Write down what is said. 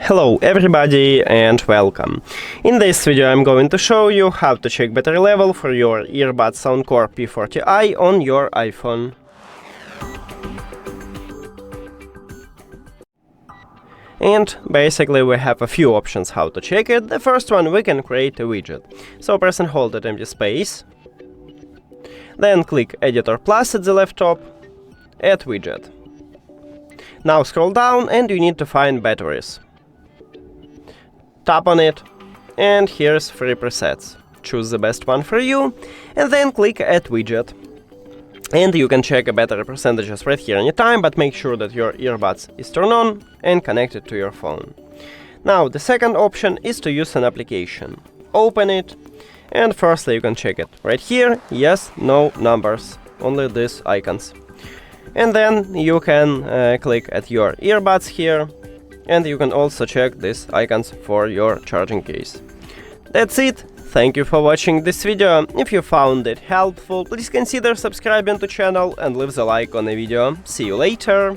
Hello everybody and welcome. In this video I'm going to show you how to check battery level for your earbuds SOUNDCORE P40i on your iPhone. And basically we have a few options how to check it. The first one, we can create a widget. So press and hold at empty space. Then click Editor Plus at the left top, Add Widget. Now scroll down and you need to find batteries. Tap on it, and here's 3 presets. Choose the best one for you, and then click Add Widget. And you can check a battery percentages right here anytime, but make sure that your earbuds is turned on and connected to your phone. Now, the second option is to use an application. Open it, and firstly you can check it right here, yes, no numbers, only these icons. And then you can click at your earbuds here, and you can also check these icons for your charging case. That's it. Thank you for watching this video. If you found it helpful, please consider subscribing to the channel and leave the like on the video. See you later!